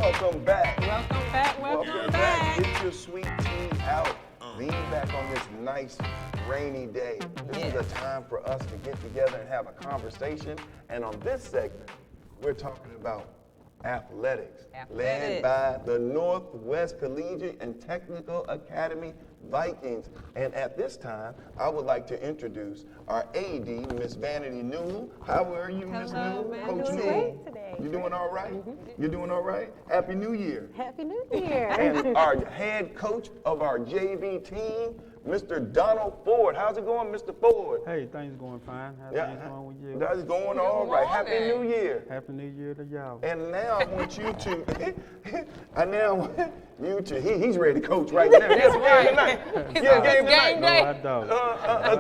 Welcome back. Welcome back, welcome back. Get your sweet tea out. Lean back on this nice rainy day. This is a time for us to get together and have a conversation. And on this segment, we're talking about athletics. Led by the Northwest Collegiate and Technical Academy Vikings. And at this time, I would like to introduce our AD, Miss Vanity Newell. How are you, Miss Newell? Coach doing Newell. great today. You doing all right? You doing all right? Happy New Year. Happy New Year. And our head coach of our JV team, Mr. Donald Ford. How's it going, Mr. Ford? Hey, things going fine. How things going with you? That's going all right. Happy New Year. Happy New Year to y'all. And now I want you to, he's ready to coach right now. That's right. Tonight. Game tonight. No, I don't.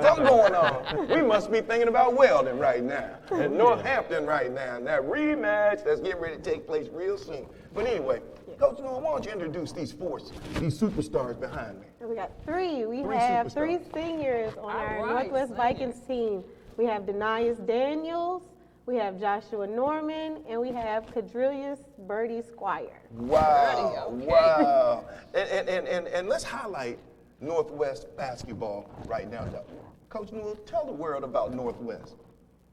Something going on. We must be thinking about Weldon right now and Northampton right now. And that rematch that's getting ready to take place real soon. But anyway, Coach Noah, why don't you introduce these superstars behind me? We got three. We Three have superstars. three seniors on our All right, Northwest Vikings team. We have Denias Daniels, we have Joshua Norman, and we have Cadrillius Birdie Squire. Wow, Okay. wow. And let's highlight Northwest basketball right now. Coach Newell, tell the world about Northwest.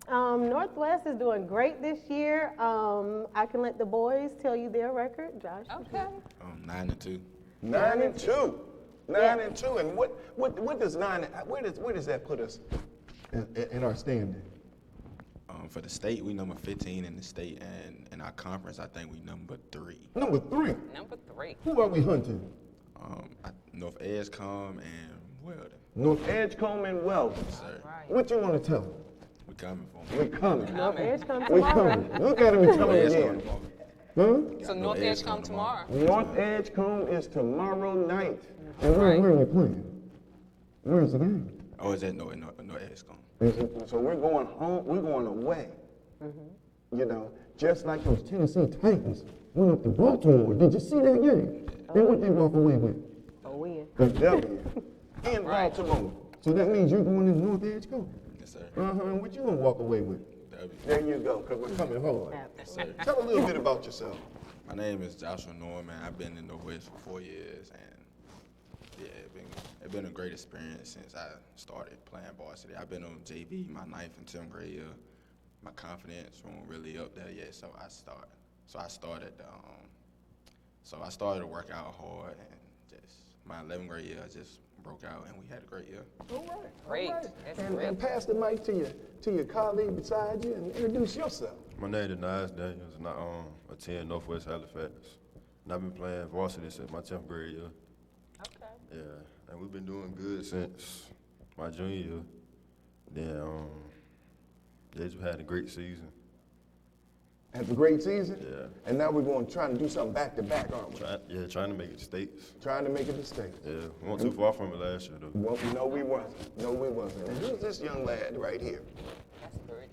Northwest is doing great this year. I can let the boys tell you their record. Josh. Okay. 9-2. 9-2. Yeah. 9-2. And what does where does that put us in our standing? For the state, we number 15 in the state, and in our conference, I think we number 3. Number 3. Number 3. Who are we hunting? North Edgecombe and Weldon. North Edgecombe and Weldon. Sir, Right. What you want to tell them? we coming for We're them. coming. North Edge come We're tomorrow. coming. Look at him and tell him again. Huh? So North Edge come tomorrow. North Edgecombe is tomorrow night. And Right. where are we playing? Where is the game? Oh, is that North Edgecombe? So we're going home, we're going away. You know, just like those Tennessee Titans went up to Baltimore. Did you see that game? And what they walk away with? A win. The W in Baltimore. So that means you're going to North Edgecombe. Yes, sir. And what you gonna walk away with? W. There you go, because we're coming hard. Yes, sir. Tell a little bit about yourself. My name is Joshua Norman. I've been in the West for 4 years, and yeah, it's been a great experience since I started playing varsity. I've been on JV my 9th and 10th grade year. My confidence wasn't really up there yet, so I started to work out hard, and just my 11th grade year, I just broke out, and we had a great year. All right. Great. All right. That's And great. pass the mic to your colleague beside you and introduce yourself. My name is Denias Daniels, and I attend Northwest Halifax. And I've been playing varsity since my 10th grade year. Okay. Yeah, and we've been doing good since my junior year. Then they just had a great season. Have a great season. Yeah. And now we're going to try to do something back to back, aren't we? Trying to make it to states. Trying to make it to state. Yeah, we weren't too far from it last year though. Well, no, we wasn't. No, we wasn't. And who's this young lad right here? That's great.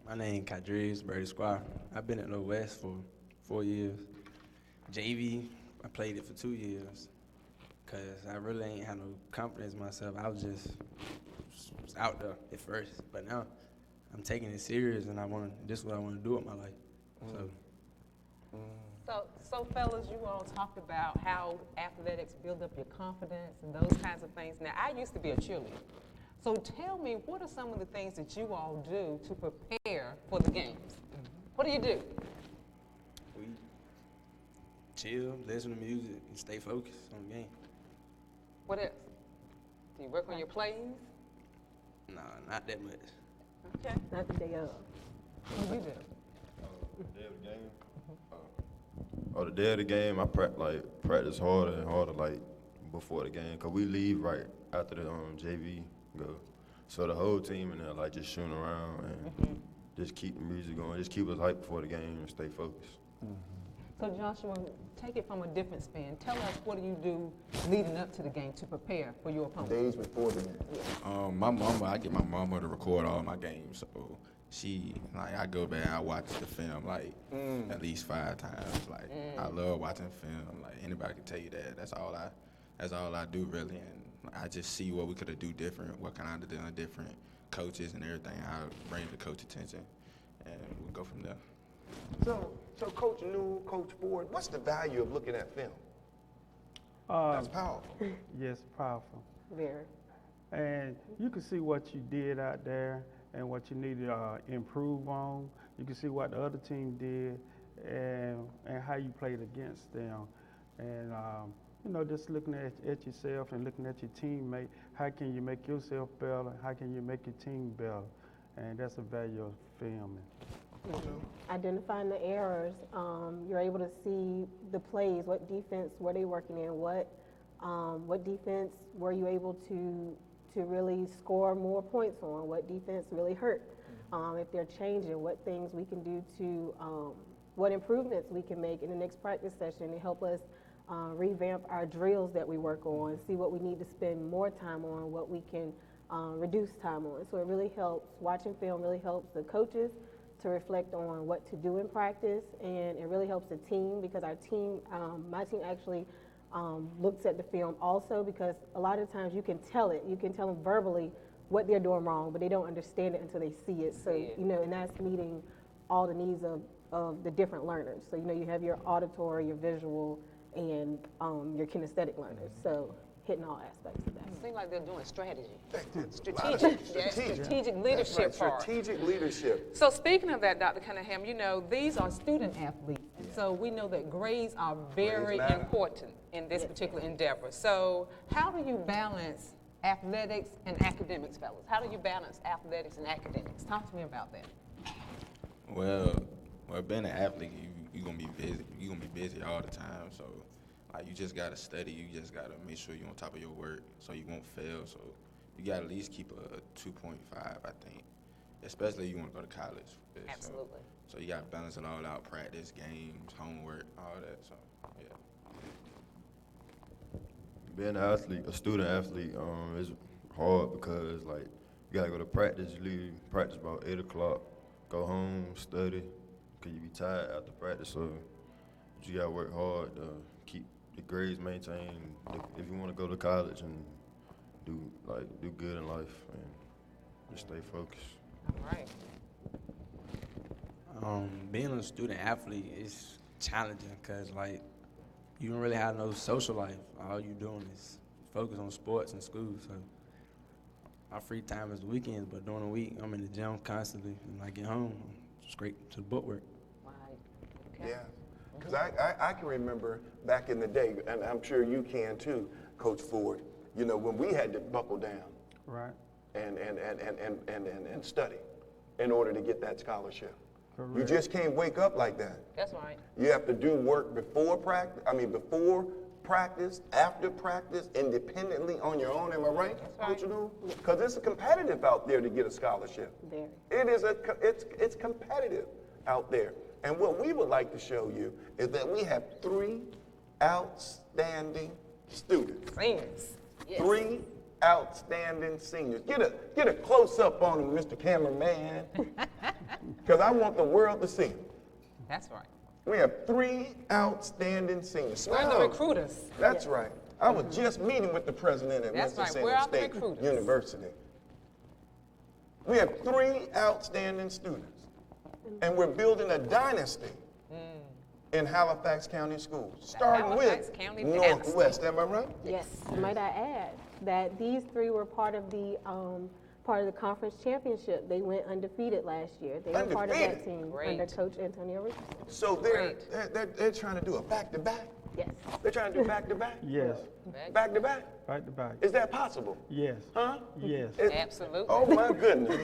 My name Cadrillius Birdie Squire. I've been at Northwest for 4 years. JV, I played it for 2 years because I really ain't had no confidence in myself. I was just out there at first, but now I'm taking it serious, and this is what I want to do with my life. So fellas, you all talked about how athletics build up your confidence and those kinds of things. Now, I used to be a cheerleader. So tell me, what are some of the things that you all do to prepare for the games? What do you do? We chill, listen to music, and stay focused on the game. What else? Do you work on your plays? Nah, not that much. Okay. Not the day of. What do you do? The day of the game? The day of the game, I practice harder and harder like before the game, cause we leave right after the JV go. So the whole team in there like just shooting around and just keep the music going, just keep us hyped before the game and stay focused. So Joshua, take it from a different spin. Tell us, what do you do leading up to the game to prepare for your opponent? Days before the game. I get my mama to record all my games, so I go back and I watch the film at least 5 times. I love watching film. Like anybody can tell you that. That's all I do really, and I just see what we could have do different, what can I have done different, coaches and everything. I bring the coach attention, and we'll go from there. So Coach Newell, Coach Ford, what's the value of looking at film? That's powerful. Yes, powerful. Very. And you can see what you did out there and what you need to improve on. You can see what the other team did and how you played against them. And, you know, just looking at yourself and looking at your teammate, how can you make yourself better? How can you make your team better? And that's the value of filming. Identifying the errors, you're able to see the plays, what defense were they working in, what defense were you able to really score more points on, what defense really hurt, if they're changing, what things we can do to, what improvements we can make in the next practice session to help us revamp our drills that we work on, see what we need to spend more time on, what we can reduce time on. So it really helps, watching film really helps the coaches to reflect on what to do in practice, and it really helps the team because our team, my team actually looks at the film also, because a lot of times you can tell them verbally what they're doing wrong, but they don't understand it until they see it. So, you know, and that's meeting all the needs of the different learners. So, you know, you have your auditory, your visual, and your kinesthetic learners. So hitting all aspects of that. It seems like they're doing strategy. Strategic leadership part. Strategic leadership. So speaking of that, Dr. Cunningham, you know, these are student athletes. And so we know that grades are very important in this particular endeavor. So how do you balance athletics and academics, fellas? How do you balance athletics and academics? Talk to me about that. Well, being an athlete, you're gonna be busy. You're gonna be busy all the time. So, like, you just gotta study. You just gotta make sure you're on top of your work, so you won't fail. So, you gotta at least keep a 2.5, I think, especially if you want to go to college. Absolutely. So you gotta balance it all out: practice, games, homework, all that. So, yeah. Being an athlete, a student athlete, is hard because like you gotta go to practice. You leave practice about 8 o'clock. Go home, study, cause you be tired after practice. So you gotta work hard to keep the grades maintained. If you want to go to college and do good in life and just stay focused. All right. Being a student athlete is challenging because like you don't really have no social life. All you doing is focus on sports and school. So my free time is the weekends, but during the week I'm in the gym constantly. And when I get home, I'm straight to the bookwork. Right. Okay. Yeah, because I can remember back in the day, and I'm sure you can too, Coach Ford, you know, when we had to buckle down Right. and study in order to get that scholarship. Correct. You just can't wake up like that. That's right. You have to do work before practice, after practice, independently on your own. Am I right, Coach Newell? Because it's competitive out there to get a scholarship. Very. It's competitive out there. And what we would like to show you is that we have 3 outstanding students. Seniors. Yes. 3 outstanding seniors. Get a close up on them, Mr. Cameraman, because I want the world to see them. That's right. We have 3 outstanding seniors. We're the recruiters. That's right. I was just meeting with the president at That's right. Winston-Salem We're the State recruiters. University. We have 3 outstanding students, and we're building a dynasty in Halifax County Schools, starting Halifax with County Northwest. Am I right? Yes. Might I add that these 3 were part of the conference championship. They went undefeated last year. They were part of that Undefeated? team Great. under Coach Antonio Richardson. So they're trying to do a back-to-back. Yes. They're trying to do back-to-back. Yes. Back-to-back. Back to back. Is that possible? Yes. Huh? Yes. Absolutely. Oh my goodness.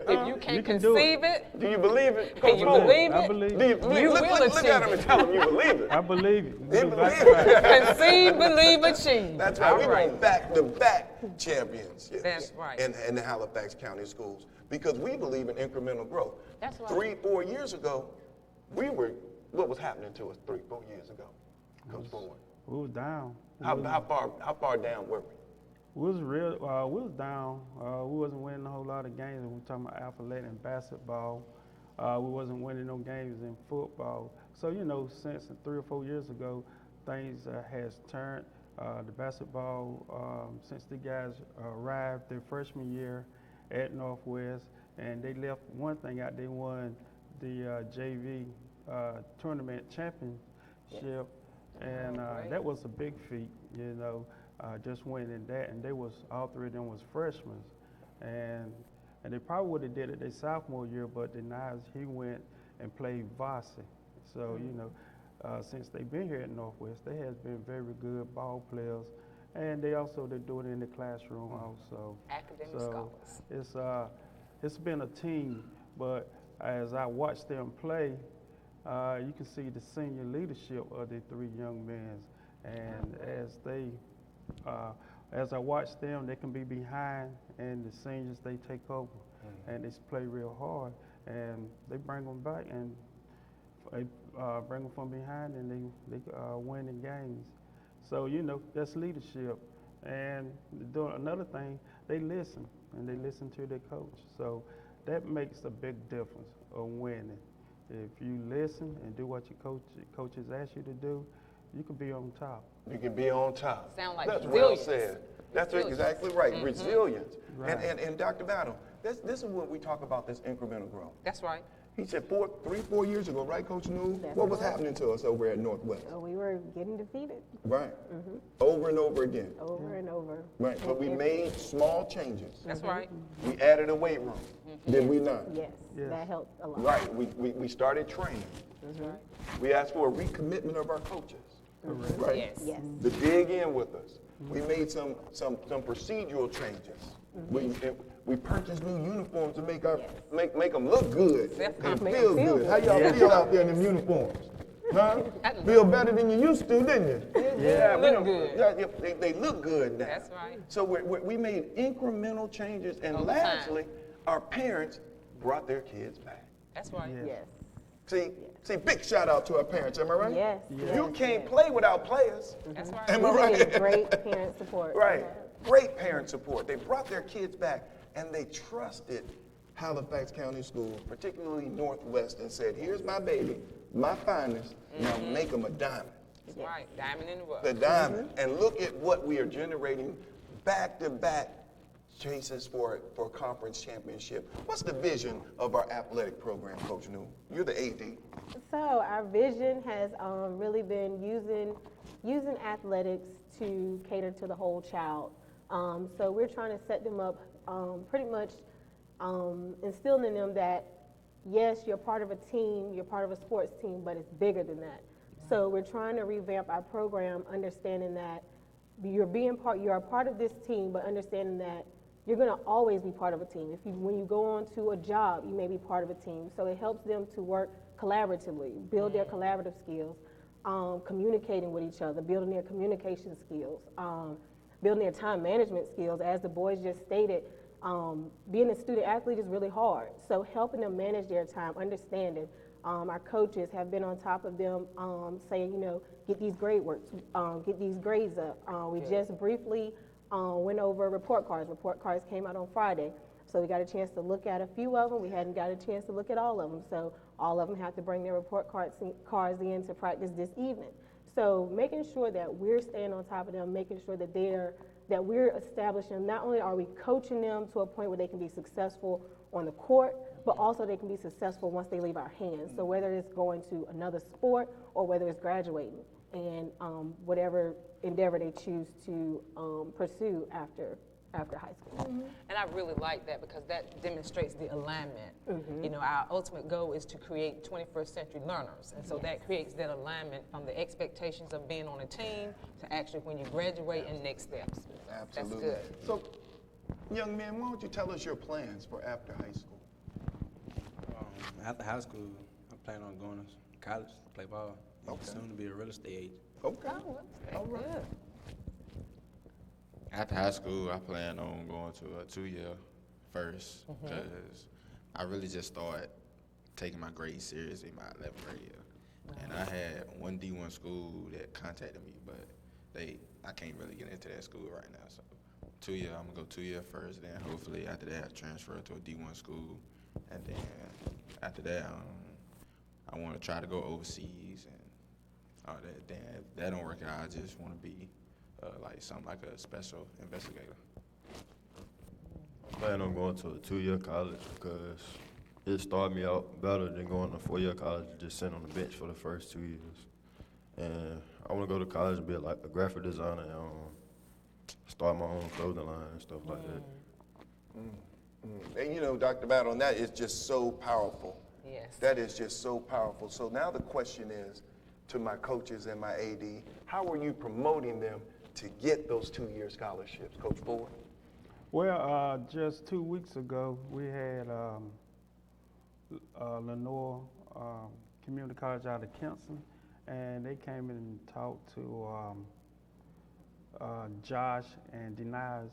If you can't can do conceive it, Do you believe it? can you Coach Ford? believe I it? believe Do you it. believe? You Look will at him achieve and tell him you believe it. I believe it. He Do believes back to back. Conceive, believe, achieve. That's right. All We're right. going back-to-back championships. That's right. In the Halifax County Schools, because we believe in incremental growth. That's right. 3-4 years ago, what was happening to us 3-4 years ago? Coach Ford. We was down. How far down were we? We was down. We wasn't winning a whole lot of games. We're talking about athletic and basketball. We wasn't winning no games in football. So, you know, since 3 or 4 years ago, things has turned. The basketball, since the guys arrived their freshman year at Northwest, and they left one thing out. They won the JV tournament championship, and great. that was a big feat, you know, just winning that. And all three of them was freshmen, and they probably would have did it their sophomore year, but denies he went and played varsity. So you know, since they've been here at Northwest, they has been very good ball players, and they're doing it in the classroom also. Academic So scholars. it's been a team, but as I watch them play, you can see the senior leadership of the three young men, and as I watch them, they can be behind, and the seniors they take over, and they play real hard, and they bring them back, and they bring them from behind, and they win the games. So you know that's leadership, and doing another thing, they listen, and they listen to their coach. So that makes a big difference of winning. If you listen and do what your coaches ask you to do, you can be on top. You can be on top. Sound like That's well resilience. said. That's Resilience. exactly right. Resilience. Right. And Dr. Battle, this is what we talk about, this incremental growth. That's right. He said 4 years ago, right, Coach New? That's What was right. happening to us over at Northwest? So we were getting defeated Right. Over and over again. over and over. Right. But we made small changes. That's right. We added a weight room. Did we not? Yes, Yes. that helped a lot. Right. We started training. That's right. We asked for a recommitment of our coaches. Right. Yes. Yes. To dig in with us. We made some procedural changes. We purchased new uniforms to make them look good and Make feel them feel good. How good. y'all feel out there in them uniforms? Huh? Feel better than you used to, didn't you? Yeah, we Look don't- good. yeah, they look good now. That's right. So we made incremental changes, and Over time. lastly, our parents brought their kids back. That's right. Yes. See, big shout out to our parents, am I right? Yes. You can't play without players. That's right. Am I We right? get great parent support. Right. Great parent support. They brought their kids back, and they trusted Halifax County Schools, particularly Northwest, and said, here's my baby, my finest, now make them a diamond. That's right. Diamond in the rough. The diamond. And look at what we are generating back-to-back chases for conference championship. What's the vision of our athletic program, Coach New? You're the AD. So our vision has really been using athletics to cater to the whole child. So we're trying to set them up pretty much instilling in them that, yes, you're part of a team, you're part of a sports team, but it's bigger than that. So we're trying to revamp our program, understanding that you're a part of this team, but understanding that you're going to always be part of a team. When you go on to a job, you may be part of a team. So it helps them to work collaboratively, build their collaborative skills, communicating with each other, building their communication skills, building their time management skills. As the boys just stated, being a student athlete is really hard. So helping them manage their time, understanding. Our coaches have been on top of them, saying, get these grades up. We just briefly went over report cards. Report cards came out on Friday. So we got a chance to look at a few of them. We hadn't got a chance to look at all of them. So all of them have to bring their report cards in to practice this evening. So making sure that we're staying on top of them, making sure that we're establishing, not only are we coaching them to a point where they can be successful on the court, but also they can be successful once they leave our hands. So whether it's going to another sport or whether it's graduating and whatever endeavor they choose to pursue after high school. And I really like that because that demonstrates the alignment. Our ultimate goal is to create 21st century learners. And so that creates that alignment from the expectations of being on a team to actually when you graduate and next steps. Absolutely. That's good. So, young man, why don't you tell us your plans for after high school? After high school, I plan on going to college to play ball. Okay. Soon to be a real estate agent. Okay. All right. After high school, I plan on going to a 2-year first because I really just started taking my grades seriously in my 11th grade year. And I had one D1 school that contacted me, but I can't really get into that school right now. So 2 year, I'm gonna go 2 year first, then hopefully after that I transfer to a D1 school. And then after that, I wanna try to go overseas and all that. Then if that don't work out, I just wanna be like a special investigator. I plan on going to a 2-year college because it started me out better than going to 4-year college and just sitting on the bench for the first 2 years. And I want to go to college and be like a graphic designer and start my own clothing line and stuff like that. And you know, Dr. Battle, on that is just so powerful. Yes. That is just so powerful. So now the question is to my coaches and my AD, how are you promoting them to get those 2-year scholarships, Coach Ford? Well, just 2 weeks ago, we had Lenore Community College out of Kinston, and they came in and talked to Josh and Denies.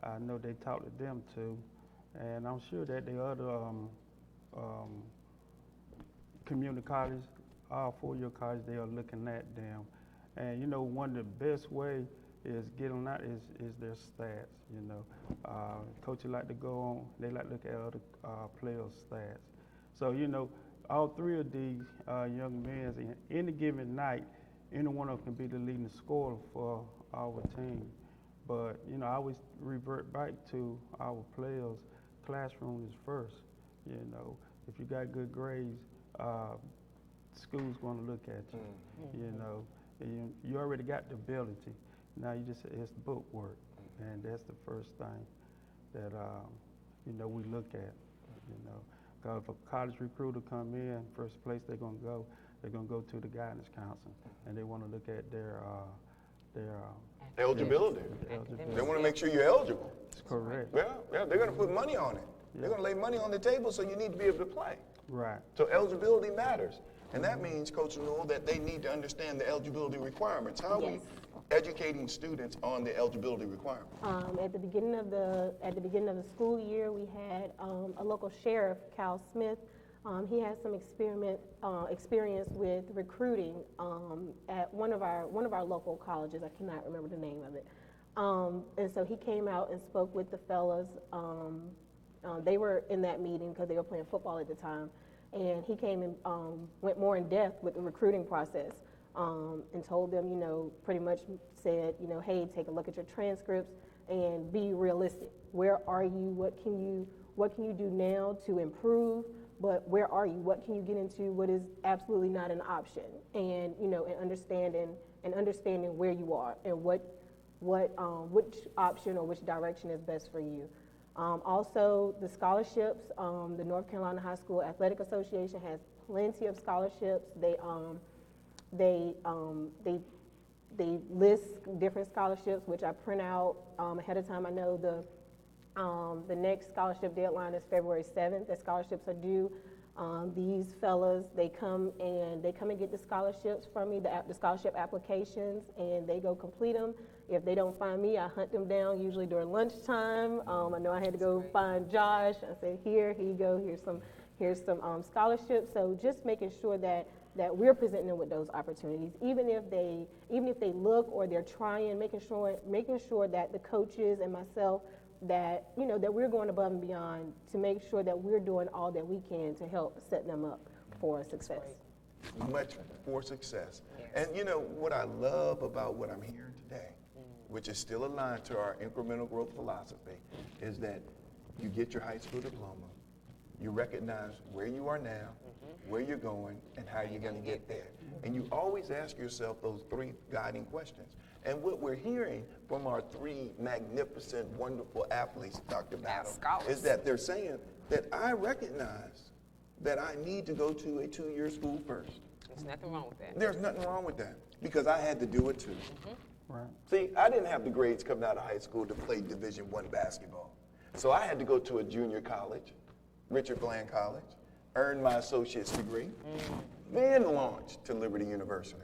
I know they talked to them too, and I'm sure that the other community colleges, all 4-year colleges, they are looking at them. And you know, one of the best way is get them out is their stats. You know, coaches like to go on, they like to look at other players' stats. So you know, all 3 of these young men, in any given night, any one of them can be the leading scorer for our team. But you know, I always revert back to our players. Classroom is first. You know, if you got good grades, school's going to look at you. You know, and you already got the ability. Now you just it's book work, and that's the first thing that you know we look at. You know, because if a college recruiter come in, first place they're going to go to the guidance counselor, and they want to look at their Eligibility. They want to make sure you're eligible. That's correct. Yeah, they're going to put money on it. They're going to lay money on the table, so you need to be able to play. Right. So eligibility matters. And that means, Coach Newell, that they need to understand the eligibility requirements. How are we educating students on the eligibility requirements? At the beginning of the school year, we had a local sheriff, Cal Smith. He has some experience with recruiting at one of our local colleges. I cannot remember the name of it. And so he came out and spoke with the fellas. They were in that meeting because they were playing football at the time. And he came and went more in depth with the recruiting process and told them, you know, pretty much said, you know, hey, take a look at your transcripts and be realistic. Where are you? What can you do now to improve? But where are you? What can you get into? What is absolutely not an option? And you know, and understanding where you are and which option or which direction is best for you. Also, the scholarships. The North Carolina High School Athletic Association has plenty of scholarships. They list different scholarships, which I print out ahead of time. I know the next scholarship deadline is February 7th. The scholarships are due. These fellas, they come and get the scholarships from me, the scholarship applications, and they go complete them. If they don't find me, I hunt them down usually during lunchtime. I know I had to go find Josh. I said, here you go. Here's some scholarships. So just making sure that we're presenting them with those opportunities, even if they look or they're trying, making sure that the coaches and myself, that you know that we're going above and beyond to make sure that we're doing all that we can to help set them up for success. Much for success. Yes. And you know what I love about what I'm hearing today, which is still aligned to our incremental growth philosophy, is that you get your high school diploma, you recognize where you are now, where you're going, and how you're going to get there. And you always ask yourself those 3 guiding questions. And what we're hearing from our 3 magnificent, wonderful athletes, Dr. Battle, is that they're saying that I recognize that I need to go to a 2-year school first. There's nothing wrong with that. There's nothing wrong with that because I had to do it too. Right. See, I didn't have the grades coming out of high school to play Division I basketball. So I had to go to a junior college, Richard Bland College, earn my associate's degree, then launch to Liberty University.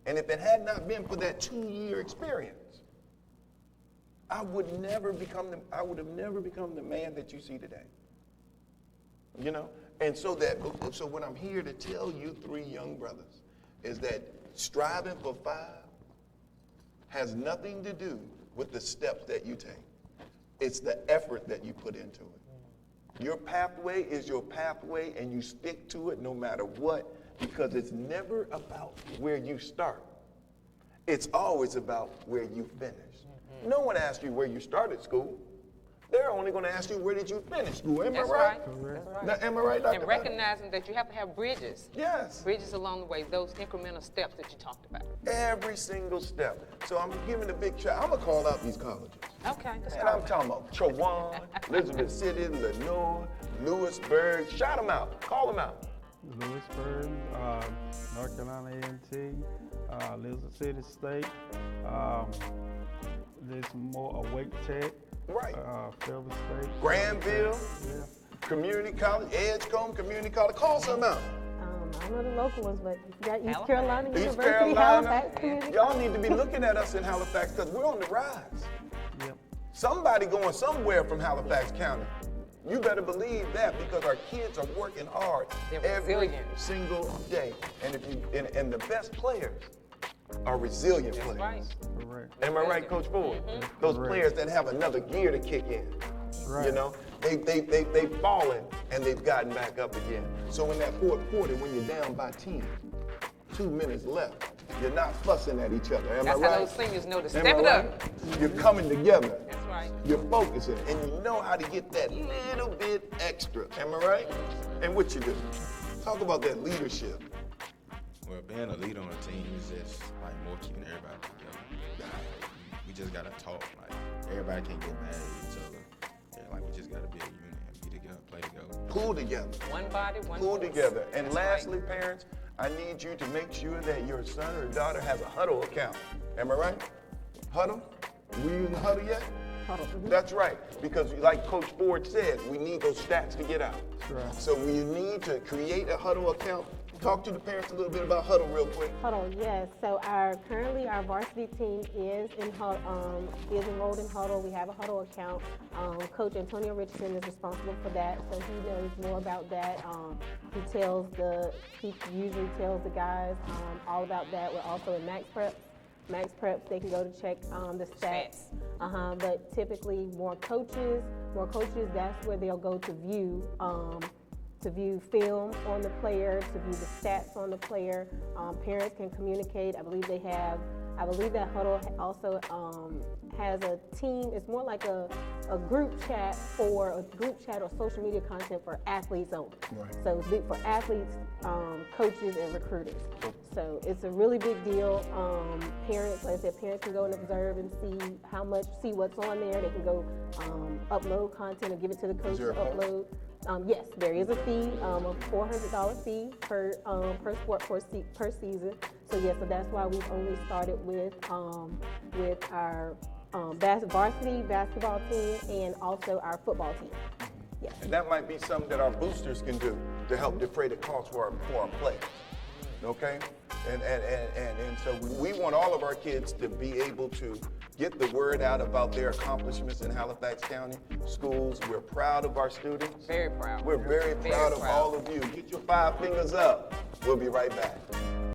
And if it had not been for that 2-year experience, I would have never become the man that you see today. You know? And so what I'm here to tell you 3 young brothers is that striving for 5 has nothing to do with the steps that you take. It's the effort that you put into it. Your pathway is your pathway, and you stick to it no matter what, because it's never about where you start. It's always about where you finish. No one asked you where you started school. they're only going to ask you, where did you finish school? Am That's I right? That's right. Now, am I right, Dr. And recognizing that you have to have bridges. Yes. Bridges along the way, those incremental steps that you talked about. Every single step. So I'm giving a big shout. I'm going to call out these colleges. Okay, let's And go. I'm talking about Chowan, Elizabeth City, Lenoir, Lewisburg. Shout them out. Call them out. Lewisburg, North Carolina A&T, Elizabeth City State. There's more Awake Tech. Right. Silver State. Granville, Yeah. Community College, Edgecombe Community College. Call some out. I know the local ones, but you got East Halifax. Carolina East University, Carolina. Halifax Community. Y'all need to be looking at us in Halifax because we're on the rise. Yep. Somebody going somewhere from Halifax County. You better believe that because our kids are working hard They're every resilient. single day. And and the best players are resilient That's players. right. Correct. Am I right, Coach Ford? Those Correct. players that have another gear to kick in. Right. You know, they've fallen and they've gotten back up again. So in that fourth quarter, when you're down by 10, 2 minutes left, you're not fussing at each other. Am That's I how right? those seniors know to Am step I it right? up. You're coming together. That's right. You're focusing, and you know how to get that little bit extra. Am I right? And what you do? Talk about that leadership. Well, being a leader on a team is just like more keeping everybody together. We just gotta talk. Like everybody can't get mad at each other. And, like we just gotta be a unit and be together, play together. Pull together. One body, one Pull voice. together. And That's lastly, right. parents, I need you to make sure that your son or daughter has a Huddle account. Am I right? Huddle? We using Huddle yet? Huddle, mhm. That's right, because like Coach Ford said, we need those stats to get out. Right. So you need to create a Huddle account. Talk to the parents a little bit about Huddle real quick. Huddle, yes. So currently our varsity team is is enrolled in Huddle. We have a Huddle account. Coach Antonio Richardson is responsible for that, so he knows more about that. He usually tells the guys all about that. We're also in Max Preps. Max Preps, they can go to check the stats. But typically more coaches, that's where they'll go to view film on the player, to view the stats on the player. Parents can communicate. I believe that Huddle also has a team. It's more like a group chat or social media content for athletes only. Right. So it's big for athletes, coaches, and recruiters. So it's a really big deal. Parents, like I said, parents can go and observe and see what's on there. They can go upload content and give it to the coach there to a cost? upload. Yes, there is a fee, a $400 fee per sport per season. So yes, so that's why we've only started with our varsity basketball team and also our football team. Yes. And that might be something that our boosters can do to help defray the cost for our players. Okay? And so we want all of our kids to be able to get the word out about their accomplishments in Halifax County schools. We're proud of our students. Very proud. We're very proud of all of you. Get your 5 fingers up. We'll be right back.